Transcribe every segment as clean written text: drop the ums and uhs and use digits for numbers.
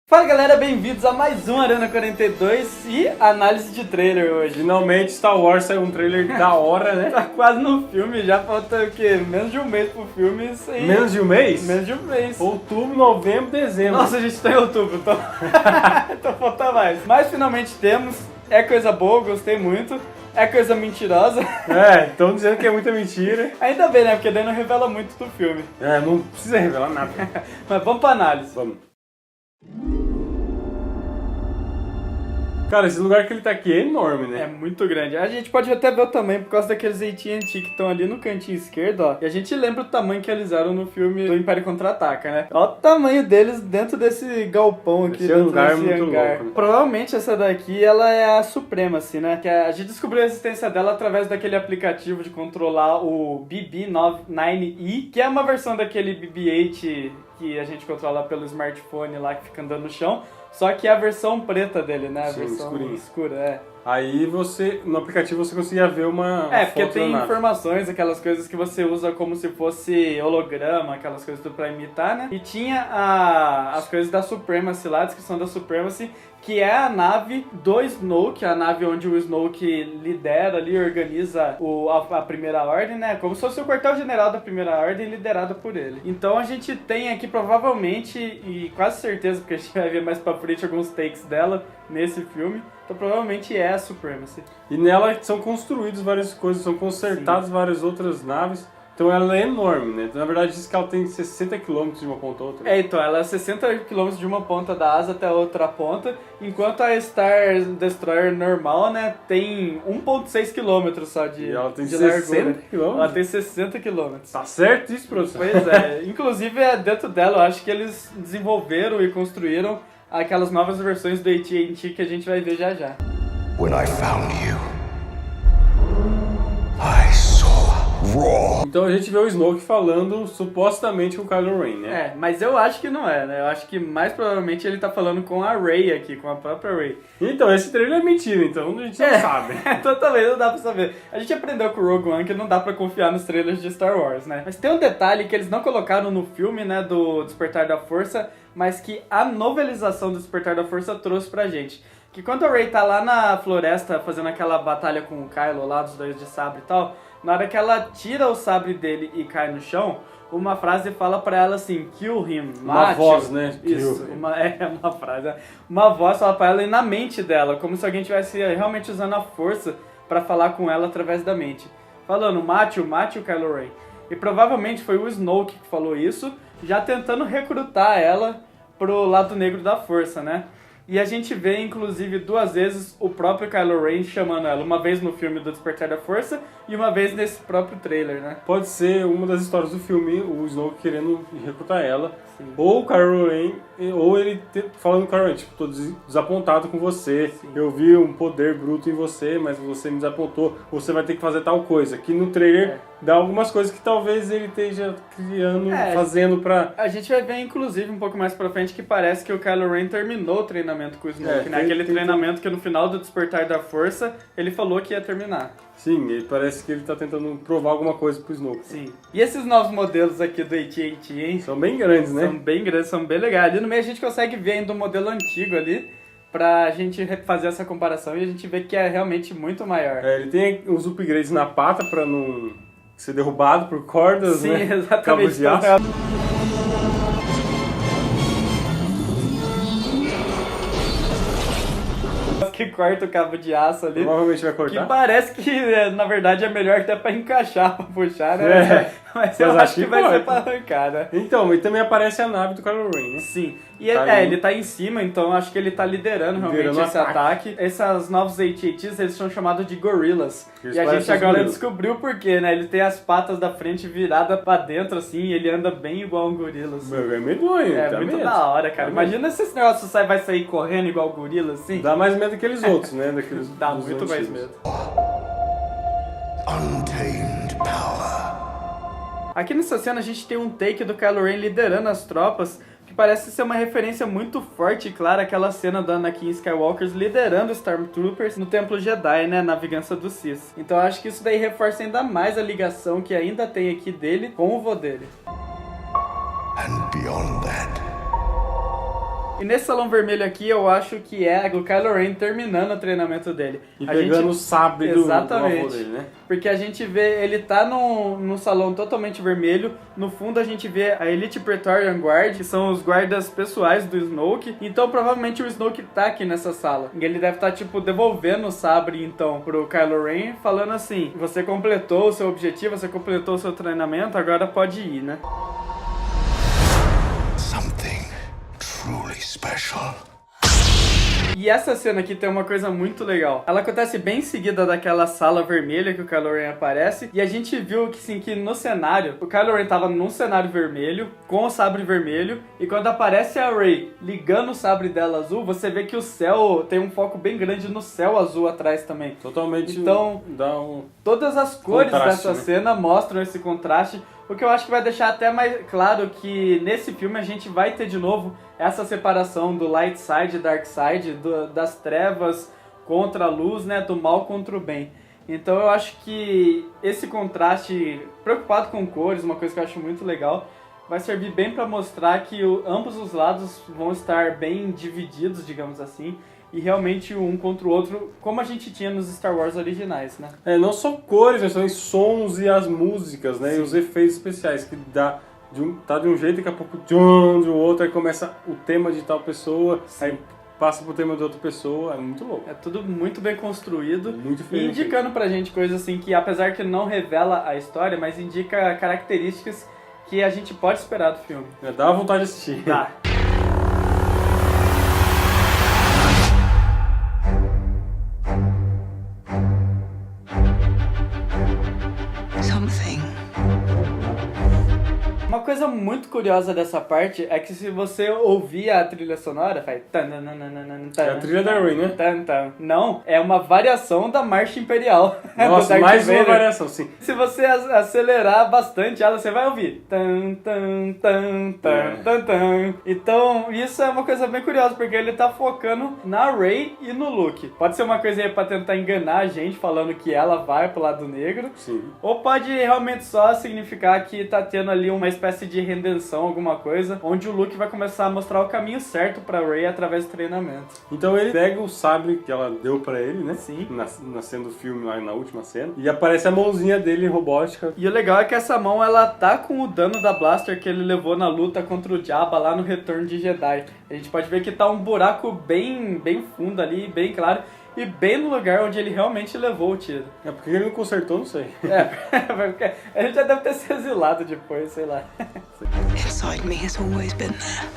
Fala galera, bem-vindos a mais um Arena 42 e análise de trailer hoje. Finalmente Star Wars saiu um trailer da hora, né? Tá quase no filme, já falta o quê? Menos de um mês pro filme. Isso aí. Menos de um mês? Menos de um mês. Outubro, novembro, dezembro. Nossa, a gente tá em outubro, então, então falta mais. Mas finalmente temos, é coisa boa, gostei muito. É coisa mentirosa. É, estão dizendo que é muita mentira. Ainda bem, né? Porque daí não revela muito do filme. É, não precisa revelar nada. Mas vamos pra análise. Vamos. Cara, esse lugar que ele tá aqui é enorme, né? É muito grande. A gente pode até ver o tamanho por causa daqueles AT&T que estão ali no cantinho esquerdo, ó. E a gente lembra o tamanho que eles eram no filme do Império Contra-Ataca, né? Olha o tamanho deles dentro desse galpão aqui. Esse dentro hangar é desse muito hangar. louco, né? Provavelmente essa daqui, ela é a Supremacy, né? Que a gente descobriu a existência dela através daquele aplicativo de controlar o BB-9E, que é uma versão daquele BB-8 que a gente controla pelo smartphone lá que fica andando no chão. Só que é a versão preta dele, né? A Sim, versão escurinha. escura, é. Aí você, no aplicativo você conseguia ver uma Porque foto tem da nave. informações, aquelas coisas que você usa como se fosse holograma, aquelas coisas tudo pra imitar, né? E tinha as coisas da Supremacy lá, a descrição da Supremacy, que é a nave do Snoke, a nave onde o Snoke lidera ali, organiza a Primeira Ordem, né? Como se fosse o quartel-general da Primeira Ordem liderado por ele. Então a gente tem aqui provavelmente, e quase certeza, porque a gente vai ver mais pra frente alguns takes dela nesse filme, então provavelmente é a Supremacy. E nela são construídas várias coisas, são consertadas várias outras naves. Então ela é enorme, né? Na verdade diz que ela tem 60 km de uma ponta a outra. Então, ela é 60 km de uma ponta da asa até a outra ponta, enquanto a Star Destroyer normal, né, tem 1,6 km só de, E ela tem de 60 largura. km? Ela tem 60 km. Tá certo isso, produção? Pois é. Inclusive, dentro dela, eu acho que eles desenvolveram e construíram aquelas novas versões do AT&T que a gente vai ver já já. When I found you, I saw raw. Então a gente vê o Snoke falando supostamente com o Kylo Ren, né? Mas eu acho que não é, né? Eu acho que mais provavelmente ele tá falando com a Rey aqui, com a própria Rey. Então, esse trailer é mentira, então a gente não sabe. Totalmente, não dá pra saber. A gente aprendeu com o Rogue One que não dá pra confiar nos trailers de Star Wars, né? Mas tem um detalhe que eles não colocaram no filme, né, do Despertar da Força, mas que a novelização do Despertar da Força trouxe pra gente. Que quando a Rey tá lá na floresta fazendo aquela batalha com o Kylo lá, dos dois de sabre e tal, na hora que ela tira o sabre dele e cai no chão, uma frase fala pra ela assim, kill him, Uma mate-o. voz, né? Isso, uma frase. Uma voz fala pra ela e na mente dela, como se alguém estivesse realmente usando a força pra falar com ela através da mente. Falando, mate-o Kylo Ren. E provavelmente foi o Snoke que falou isso, já tentando recrutar ela pro lado negro da força, né? E a gente vê, inclusive, 2 vezes o próprio Kylo Ren chamando ela. Uma vez no filme do Despertar da Força e uma vez nesse próprio trailer, né? Pode ser uma das histórias do filme, o Snoke querendo recrutar ela. Sim. Ou o Kylo Ren, ou ele falando com o Kylo Ren, tipo, tô desapontado com você. Sim. Eu vi um poder bruto em você, mas você me desapontou. Você vai ter que fazer tal coisa. Que no trailer dá algumas coisas que talvez ele esteja criando, fazendo pra... A gente vai ver, inclusive, um pouco mais pra frente, que parece que o Kylo Ren terminou o treinamento com o Snoke, né? Aquele treinamento que no final do Despertar da Força, ele falou que ia terminar. Sim, ele parece que ele tá tentando provar alguma coisa pro Snoke. Sim. E esses novos modelos aqui do AT&T, hein? São bem grandes, né? São bem grandes, são bem legais. Ali no meio a gente consegue ver ainda o modelo antigo ali, pra gente fazer essa comparação e a gente vê que é realmente muito maior. Ele tem os upgrades na pata pra não ser derrubado por cordas, Sim, né? exatamente. Cabos de aço. Que corta o cabo de aço ali. Provavelmente vai Que cortar. parece que, na verdade, é melhor até pra encaixar, pra puxar, né? Mas eu acho que vai ser pra arrancar, né? Então, e também aparece a nave do Kylo Ren, né? Sim. E Tá ele tá em cima, então acho que ele tá liderando realmente esse ataque. Esses novos AT-ATs, eles são chamados de gorillas. Eles E a gente parecem agora gorillas. descobriu por quê, né? Ele tem as patas da frente viradas pra dentro, assim, e ele anda bem igual um gorila, assim. É medonho, É dá muito medo. da hora, cara. Dá Imagina se esse negócio vai sair correndo igual gorila, assim. Dá mais medo que aqueles outros, né? Daqueles Dá dos muito mais antigos. medo. Untamed power. Aqui nessa cena a gente tem um take do Kylo Ren liderando as tropas, que que parece ser uma referência muito forte e clara àquela cena do Anakin Skywalker liderando os Stormtroopers no Templo Jedi, né, na vingança do Sith. Então eu acho que isso daí reforça ainda mais a ligação que ainda tem aqui dele com o vô dele. And beyond that. E nesse salão vermelho aqui, eu acho que é o Kylo Ren terminando o treinamento dele. E pegando o sabre do avô dele, né? Porque a gente vê, ele tá num salão totalmente vermelho. No fundo a gente vê a Elite Praetorian Guard, que são os guardas pessoais do Snoke. Então provavelmente o Snoke tá aqui nessa sala. E ele deve estar, tipo, devolvendo o sabre, então, pro Kylo Ren, falando assim: você completou o seu objetivo, você completou o seu treinamento, agora pode ir, né? Something truly special. E essa cena aqui tem uma coisa muito legal. Ela acontece bem em seguida daquela sala vermelha que o Kylo Ren aparece. E a gente viu que, sim, que no cenário, o Kylo Ren tava num cenário vermelho, com o sabre vermelho. E quando aparece a Rey ligando o sabre dela azul, você vê que o céu tem um foco bem grande no céu azul atrás também. Totalmente. Então, dá um todas as cores contraste, dessa né? cena mostram esse contraste. O que eu acho que vai deixar até mais claro que nesse filme a gente vai ter de novo essa separação do light side e dark side, das trevas contra a luz, né, do mal contra o bem. Então eu acho que esse contraste, preocupado com cores, uma coisa que eu acho muito legal, vai servir bem para mostrar que ambos os lados vão estar bem divididos, digamos assim, e realmente um contra o outro, como a gente tinha nos Star Wars originais, né? não só cores, mas também sons e as músicas, né? Sim. E os efeitos especiais, que dá tá de um jeito, daqui a pouco de outro, aí começa o tema de tal pessoa, Sim. aí passa pro tema de outra pessoa, é muito louco. É tudo muito bem construído, Muito e diferente. indicando pra gente coisas assim que, apesar que não revela a história, mas indica características que a gente pode esperar do filme. Dá vontade de assistir. Tá. Something. Uma coisa muito curiosa dessa parte é que se você ouvir a trilha sonora, faz... É a trilha da Rey, né? Não, é uma variação da Marcha Imperial. Nossa, do Darth mais uma Vader. variação, sim. Se você acelerar bastante ela, você vai ouvir. Então, isso é uma coisa bem curiosa, porque ele tá focando na Rey e no Luke. Pode ser uma coisa aí pra tentar enganar a gente, falando que ela vai pro lado negro. Sim. Ou pode realmente só significar que tá tendo ali uma espécie de redenção, alguma coisa, onde o Luke vai começar a mostrar o caminho certo pra Rey através do treinamento. Então ele pega o sabre que ela deu pra ele, né? Sim. Na cena do filme, lá na última cena. E aparece a mãozinha dele robótica. E o legal é que essa mão, ela tá com o dano da Blaster que ele levou na luta contra o Jabba lá no Retorno de Jedi. A gente pode ver que tá um buraco bem fundo ali, bem claro. E bem no lugar onde ele realmente levou o tiro. É porque ele não consertou, não sei. Porque a gente já deve ter se exilado depois, sei lá. Inside me has always been there.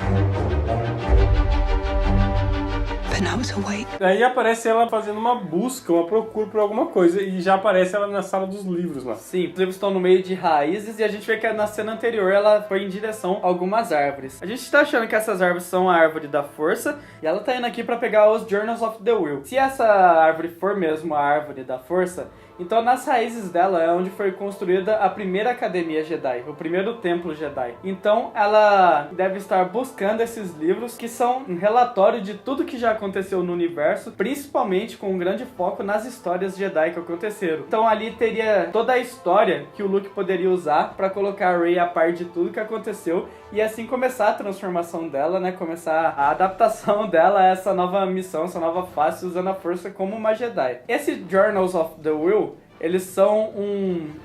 But now it's awake. Aí aparece ela fazendo uma busca, uma procura por alguma coisa. E já aparece ela na sala dos livros lá. Sim, os livros estão no meio de raízes e a gente vê que na cena anterior ela foi em direção a algumas árvores. A gente tá achando que essas árvores são a árvore da força e ela tá indo aqui pra pegar os Journals of the Will. Se essa árvore for mesmo a árvore da força, então nas raízes dela é onde foi construída a primeira academia Jedi, o primeiro templo Jedi. Então ela deve estar buscando esses livros que são um relatório de tudo que já aconteceu no universo, principalmente com um grande foco nas histórias Jedi que aconteceram. Então ali teria toda a história que o Luke poderia usar para colocar a Rey a par de tudo que aconteceu e assim começar a transformação dela, né? Começar a adaptação dela a essa nova missão, essa nova face usando a força como uma Jedi. Esse Journals of the Will, eles são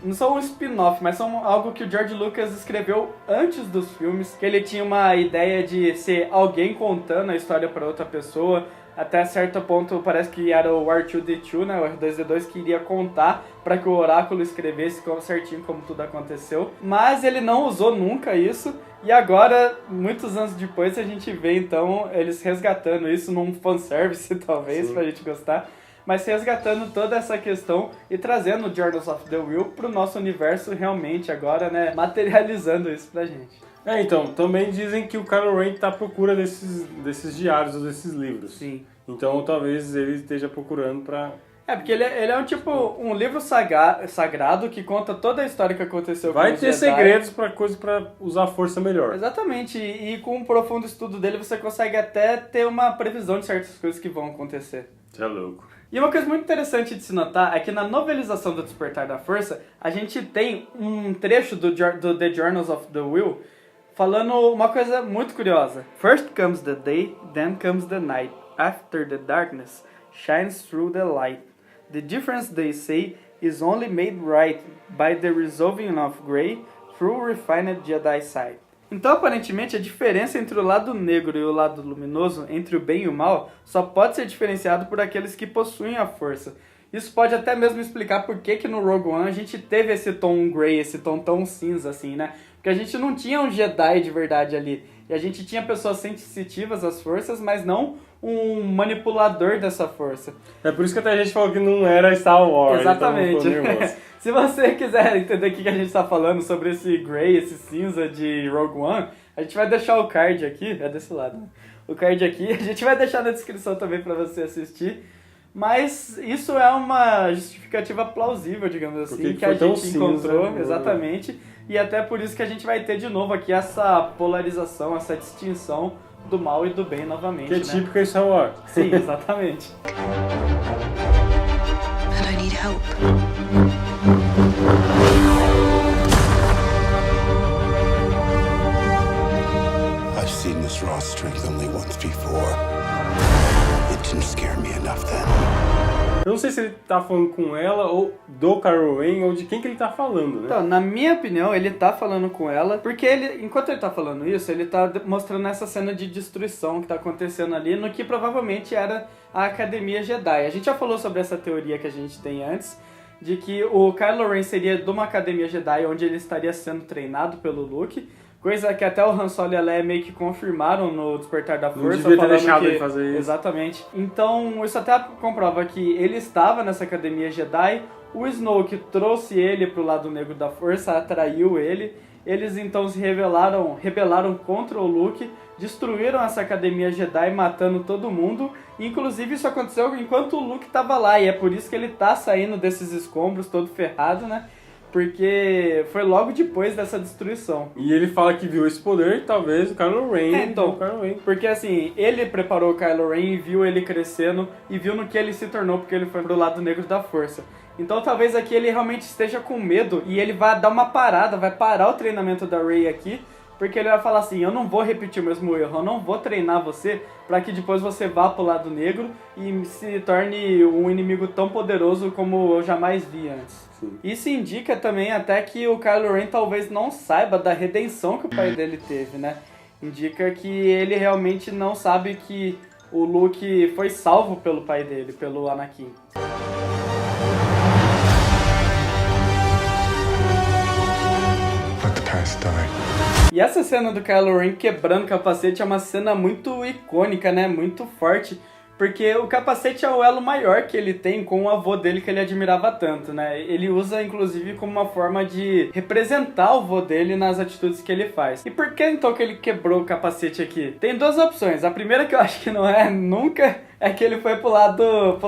não são um spin-off, mas são algo que o George Lucas escreveu antes dos filmes, que ele tinha uma ideia de ser alguém contando a história para outra pessoa. Até certo ponto parece que era o R2-D2, né, o R2-D2 que iria contar para que o oráculo escrevesse certinho como tudo aconteceu. Mas ele não usou nunca isso. E agora, muitos anos depois, a gente vê então eles resgatando isso num fanservice talvez, Sim. pra gente gostar. Mas resgatando toda essa questão e trazendo o Journals of the Will pro nosso universo realmente agora, né, materializando isso pra gente. Então, também dizem que o Kylo Ren tá à procura desses diários ou desses livros. Sim. Então talvez ele esteja procurando pra... porque ele é um tipo, um livro sagrado que conta toda a história que aconteceu com os Vai ter Jedi. segredos pra usar a força melhor. Exatamente, e com um profundo estudo dele você consegue até ter uma previsão de certas coisas que vão acontecer. Você é louco. E uma coisa muito interessante de se notar é que na novelização do Despertar da Força, a gente tem um trecho do The Journals of the Will falando uma coisa muito curiosa. First comes the day, then comes the night. After the darkness shines through the light. The difference, they say, is only made right by the resolving of grey through refined Jedi sight. Então, aparentemente, a diferença entre o lado negro e o lado luminoso, entre o bem e o mal, só pode ser diferenciado por aqueles que possuem a força. Isso pode até mesmo explicar por que no Rogue One a gente teve esse tom grey, esse tom tão cinza, assim, né? Porque a gente não tinha um Jedi de verdade ali. E a gente tinha pessoas sensitivas às forças, mas não um manipulador dessa força. É por isso que até a gente falou que não era Star Wars. Exatamente. Se você quiser entender o que a gente está falando sobre esse grey, esse cinza de Rogue One, a gente vai deixar o card aqui, é desse lado, né? O card aqui, a gente vai deixar na descrição também para você assistir. Mas isso é uma justificativa plausível, digamos assim, porque que a gente encontrou, cinza, exatamente. E até por isso que a gente vai ter de novo aqui essa polarização, essa distinção do mal e do bem novamente, que é né? típico em Star Wars. Sim, exatamente. And I need help. I've seen this raw strength only once before. It didn't scare me enough then. Eu não sei se ele tá falando com ela, ou do Kylo Ren, ou de quem que ele tá falando, né? Então, na minha opinião, ele tá falando com ela, porque ele, enquanto ele tá falando isso, ele tá mostrando essa cena de destruição que tá acontecendo ali, no que provavelmente era a Academia Jedi. A gente já falou sobre essa teoria que a gente tem antes, de que o Kylo Ren seria de uma Academia Jedi onde ele estaria sendo treinado pelo Luke, coisa que até o Han Solo e a Leia meio que confirmaram no Despertar da Força. Não devia ter falando deixado que... ele fazer isso. Exatamente. Então, isso até comprova que ele estava nessa Academia Jedi, o Snoke trouxe ele pro lado negro da Força, atraiu ele, eles então se rebelaram contra o Luke, destruíram essa Academia Jedi, matando todo mundo, inclusive isso aconteceu enquanto o Luke estava lá, e é por isso que ele tá saindo desses escombros todo ferrado, né? Porque foi logo depois dessa destruição. E ele fala que viu esse poder e talvez o Kylo Ren... Então, porque assim, ele preparou o Kylo Ren e viu ele crescendo e viu no que ele se tornou porque ele foi pro lado negro da força. Então talvez aqui ele realmente esteja com medo e ele vai dar uma parada, vai parar o treinamento da Rey aqui, porque ele vai falar assim, eu não vou repetir o mesmo erro, eu não vou treinar você para que depois você vá pro lado negro e se torne um inimigo tão poderoso como eu jamais vi antes. Sim. Isso indica também até que o Kylo Ren talvez não saiba da redenção que o pai dele teve, né? Indica que ele realmente não sabe que o Luke foi salvo pelo pai dele, pelo Anakin. Let the past die. E essa cena do Kylo Ren quebrando o capacete é uma cena muito icônica, né? Muito forte. Porque o capacete é o elo maior que ele tem com o avô dele que ele admirava tanto, né? Ele usa, inclusive, como uma forma de representar o avô dele nas atitudes que ele faz. E por que, então, que ele quebrou o capacete aqui? Tem duas opções. A primeira, que eu acho que não é nunca, é que ele foi pro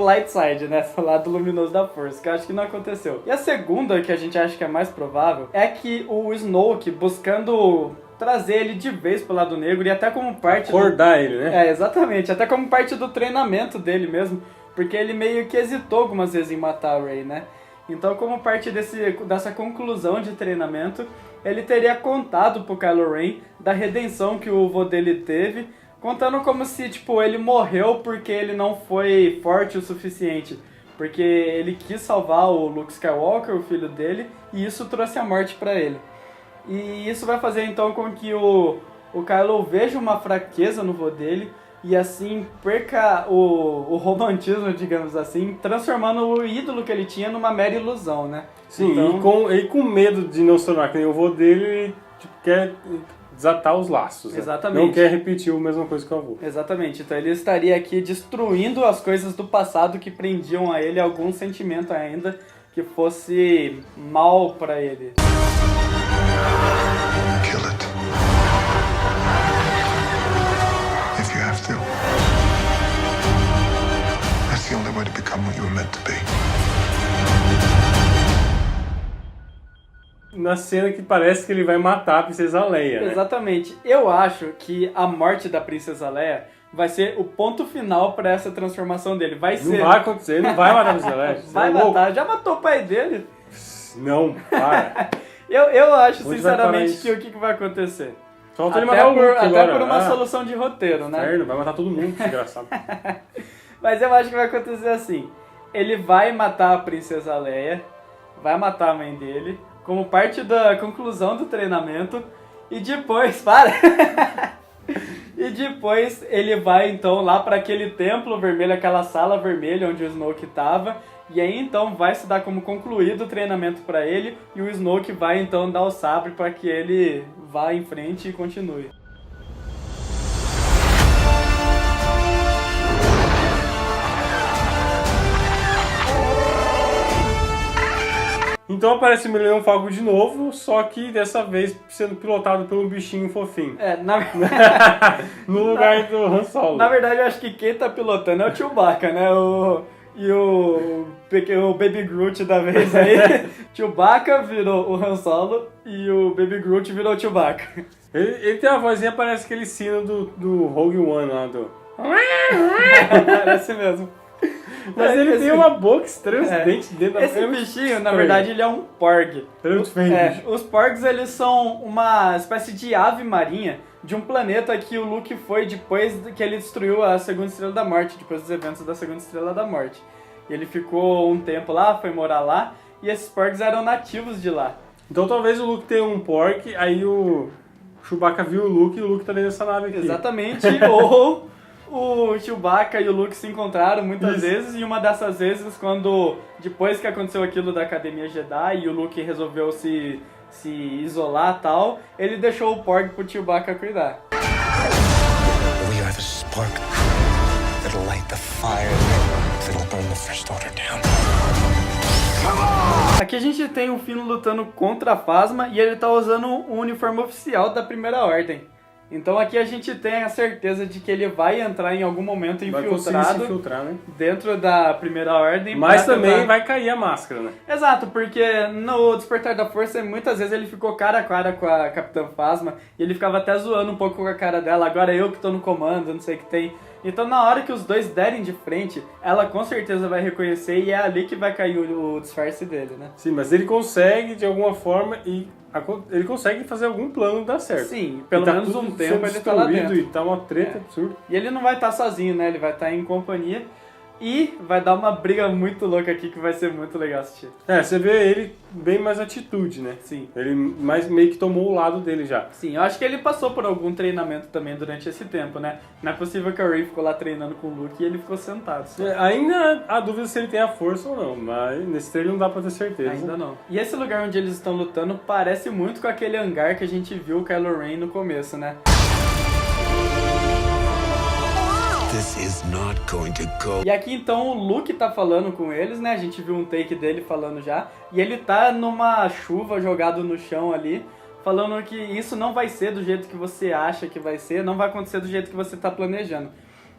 light side, né? Pro lado luminoso da força, que eu acho que não aconteceu. E a segunda, que a gente acha que é mais provável, é que o Snoke, buscando trazer ele de vez pro lado negro e até como parte acordar ele, né? É, exatamente. Até como parte do treinamento dele mesmo. Porque ele meio que hesitou algumas vezes em matar a Rey, né? Então, como parte dessa conclusão de treinamento, ele teria contado pro Kylo Ren da redenção que o avô dele teve, contando como se, tipo, ele morreu porque ele não foi forte o suficiente. Porque ele quis salvar o Luke Skywalker, o filho dele, e isso trouxe a morte pra ele. E isso vai fazer então com que o Kylo veja uma fraqueza no vô dele e assim perca o romantismo, digamos assim, transformando o ídolo que ele tinha numa mera ilusão, né? Sim, então... e com medo de não se tornar que nem o vô dele, ele tipo, quer desatar os laços. Né? Exatamente. Não quer repetir a mesma coisa que o avô. Exatamente, então ele estaria aqui destruindo as coisas do passado que prendiam a ele algum sentimento ainda que fosse mal pra ele. Kill it. If you have to. That's the only way to become what you were meant to be. na cena que parece que ele vai matar a Princesa Leia, né? Exatamente. Eu acho que a morte da Princesa Leia vai ser o ponto final pra essa transformação dele. Vai ser... Não vai acontecer, ele não vai matar a Princesa Leia. Vai matar, já matou o pai dele. Não, para. Eu acho, Onde sinceramente, que o que vai acontecer? Falta ele matar o Luke agora. Até por uma solução de roteiro, né? Inferno, vai matar todo mundo, desgraçado. Mas eu acho que vai acontecer assim. Ele vai matar a Princesa Leia, vai matar a mãe dele, como parte da conclusão do treinamento, e depois... Para! E depois ele vai então lá para aquele templo vermelho, aquela sala vermelha onde o Snoke tava, e aí então vai se dar como concluído o treinamento para ele, e o Snoke vai então dar o sabre para que ele vá em frente e continue. Então aparece o Millennium Falcon de novo, só que dessa vez sendo pilotado por um bichinho fofinho. No lugar do Han Solo. Na verdade, eu acho que quem tá pilotando é o Chewbacca, né? O Baby Groot da vez aí. Chewbacca virou o Han Solo e o Baby Groot virou o Chewbacca. Ele tem a vozinha, parece aquele sino do Rogue One lá do... Parece mesmo. Mas ele tem uma boca estranhamente dentro da Esse bichinho, na verdade, ele é um Porg. Os Porgs, eles são uma espécie de ave marinha de um planeta que o Luke foi depois que ele destruiu a Segunda Estrela da Morte, depois dos eventos da Segunda Estrela da Morte. Ele ficou um tempo lá, foi morar lá, e esses Porgs eram nativos de lá. Então talvez o Luke tenha um Porg, aí o Chewbacca viu o Luke e o Luke tá dentro dessa nave aqui. Exatamente, ou... O Chewbacca e o Luke se encontraram muitas vezes, e uma dessas vezes, depois que aconteceu aquilo da Academia Jedi e o Luke resolveu se isolar e tal, ele deixou o Porg pro Chewbacca cuidar. We are the spark that'll light the fire that'll burn the First Order down. Aqui a gente tem o Finn lutando contra a Phasma e ele tá usando o uniforme oficial da Primeira Ordem. Então aqui a gente tem a certeza de que ele vai entrar em algum momento infiltrado né? dentro da Primeira Ordem. Mas também vai cair a máscara, né? Exato, porque no Despertar da Força muitas vezes ele ficou cara a cara com a Capitã Phasma e ele ficava até zoando um pouco com a cara dela, agora eu que tô no comando, não sei o que tem. Então na hora que os dois derem de frente, ela com certeza vai reconhecer e é ali que vai cair o disfarce dele, né? Sim, mas ele consegue de alguma forma e ele consegue fazer algum plano dar certo. Sim, pelo menos um tempo ele tá lá dentro. E tá uma treta absurda. E ele não vai estar sozinho, né? Ele vai estar em companhia. E vai dar uma briga muito louca aqui que vai ser muito legal assistir. Você vê ele bem mais atitude, né? Sim. Ele meio que tomou o lado dele já. Sim, eu acho que ele passou por algum treinamento também durante esse tempo, né? Não é possível que a Rey ficou lá treinando com o Luke e ele ficou sentado. Ainda há dúvida se ele tem a força ou não, mas nesse trailer não dá pra ter certeza. Ainda não. E esse lugar onde eles estão lutando parece muito com aquele hangar que a gente viu o Kylo Ren no começo, né? This is not going to go. E aqui então o Luke tá falando com eles, né? A gente viu um take dele falando já. E ele tá numa chuva jogado no chão ali, falando que isso não vai ser do jeito que você acha que vai ser, não vai acontecer do jeito que você tá planejando.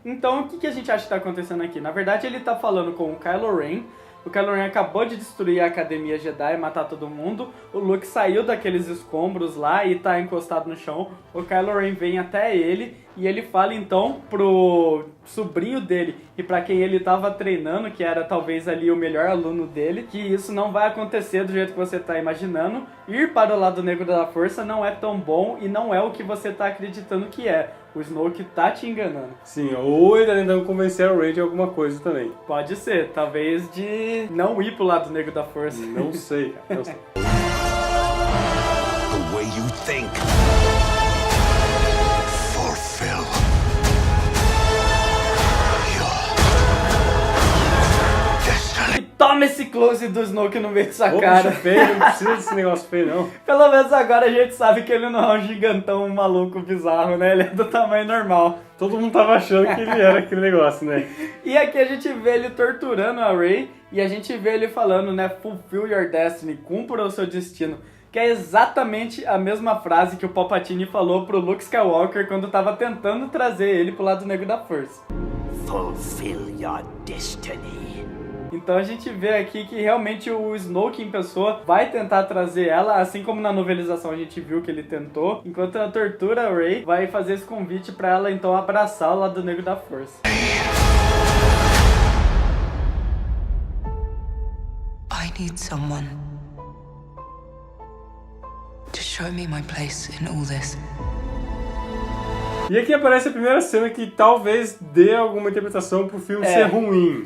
Então o que a gente acha que tá acontecendo aqui? Na verdade ele tá falando com o Kylo Ren. O Kylo Ren acabou de destruir a Academia Jedi e matar todo mundo. O Luke saiu daqueles escombros lá e tá encostado no chão. O Kylo Ren vem até ele e ele fala então pro sobrinho dele e pra quem ele tava treinando, que era talvez ali o melhor aluno dele, que isso não vai acontecer do jeito que você tá imaginando. Ir para o lado negro da força não é tão bom e não é o que você tá acreditando que é. O Snoke tá te enganando. Sim, ou ele tá tentando convencer a Rey de alguma coisa também. Pode ser, talvez de não ir pro lado negro da força. Não sei, cara. Não sei. The way you think. Fulfill your destiny. E toma esse close do Snoke no meio dessa Ô, cara. bicho feio, não precisa desse negócio feio, não. Pelo menos agora a gente sabe que ele não é um gigantão maluco bizarro, né? Ele é do tamanho normal. Todo mundo tava achando que ele era aquele negócio, né? E aqui a gente vê ele torturando a Rey e a gente vê ele falando, né? Fulfill your destiny, cumpra o seu destino. Que é exatamente a mesma frase que o Palpatine falou pro Luke Skywalker quando tava tentando trazer ele pro lado negro da força. Fulfill your destiny. Então a gente vê aqui que realmente o Snoke em pessoa vai tentar trazer ela, assim como na novelização a gente viu que ele tentou, enquanto na tortura a Rey vai fazer esse convite pra ela então abraçar o lado negro da força. I need someone to show me my place in all this. E aqui aparece a primeira cena que talvez dê alguma interpretação pro filme ser ruim.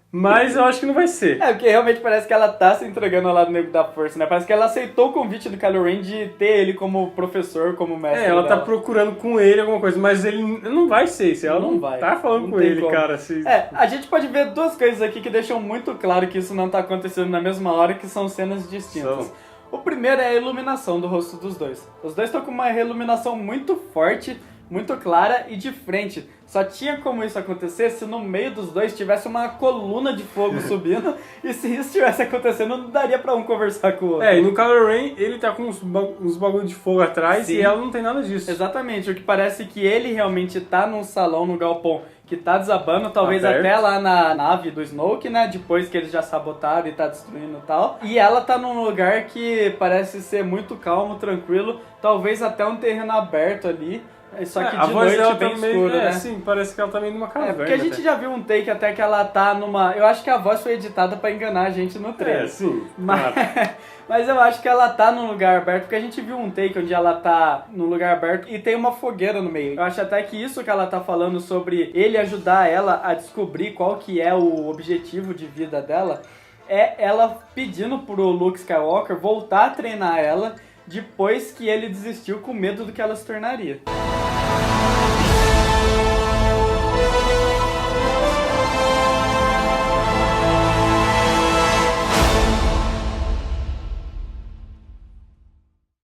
Mas eu acho que não vai ser. Porque realmente parece que ela tá se entregando ao lado negro da força, né? Parece que ela aceitou o convite do Kylo Ren de ter ele como professor, como mestre. Ela dela. tá procurando com ele alguma coisa, mas ele não vai ser isso. Ela não vai. Tá falando não com ele, como. cara. Assim. A gente pode ver duas coisas aqui que deixam muito claro que isso não tá acontecendo na mesma hora, que são cenas distintas. O primeiro é a iluminação do rosto dos dois. Os dois estão com uma iluminação muito forte, muito clara e de frente. Só tinha como isso acontecer se no meio dos dois tivesse uma coluna de fogo subindo, e se isso estivesse acontecendo, não daria pra um conversar com o outro. E no Kylo Ren, ele tá com uns bagulho de fogo atrás. Sim. E ela não tem nada disso. Exatamente, o que parece que ele realmente tá num salão, no galpão, que tá desabando, talvez aberto. Até lá na nave do Snoke, né, depois que eles já sabotaram e tá destruindo e tal. E ela tá num lugar que parece ser muito calmo, tranquilo, talvez até um terreno aberto ali. Só que de noite bem escuro, né? Sim, parece que ela tá meio numa caverna. Porque a gente já viu um take até que ela tá numa... Eu acho que a voz foi editada pra enganar a gente no trailer. Sim. Mas, claro. mas eu acho que ela tá num lugar aberto, porque a gente viu um take onde ela tá num lugar aberto e tem uma fogueira no meio. Eu acho até que isso que ela tá falando sobre ele ajudar ela a descobrir qual que é o objetivo de vida dela, é ela pedindo pro Luke Skywalker voltar a treinar ela depois que ele desistiu com medo do que ela se tornaria.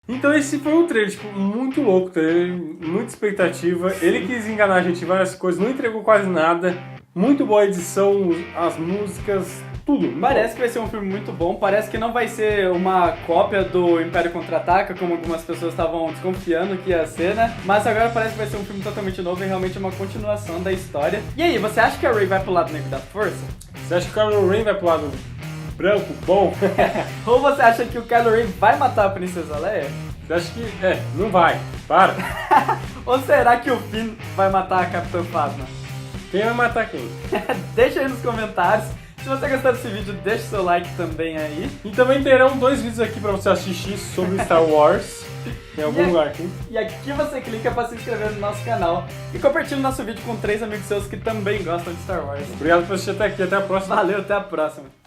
Então esse foi um trailer, tipo, muito louco, trailer, muita expectativa. Ele quis enganar a gente em várias coisas, não entregou quase nada. Muito boa a edição, as músicas, tudo. Parece que vai ser um filme muito bom, parece que não vai ser uma cópia do Império Contra-Ataca, como algumas pessoas estavam desconfiando que ia ser, né? Mas agora parece que vai ser um filme totalmente novo e realmente uma continuação da história. E aí, você acha que a Rey vai pro lado negro da força? Você acha que o Kylo Ren vai pro lado branco, bom? Ou você acha que o Kylo Ren vai matar a Princesa Leia? Você acha que... não vai. Para. Ou será que o Finn vai matar a Capitã Phasma? Quem vai matar quem? Deixa aí nos comentários. Se você gostou desse vídeo, deixa seu like também aí. E também terão 2 vídeos aqui pra você assistir sobre Star Wars. Em algum lugar aqui. E aqui você clica pra se inscrever no nosso canal. E compartilha o nosso vídeo com 3 amigos seus que também gostam de Star Wars. Obrigado por assistir até aqui. Até a próxima. Valeu, até a próxima.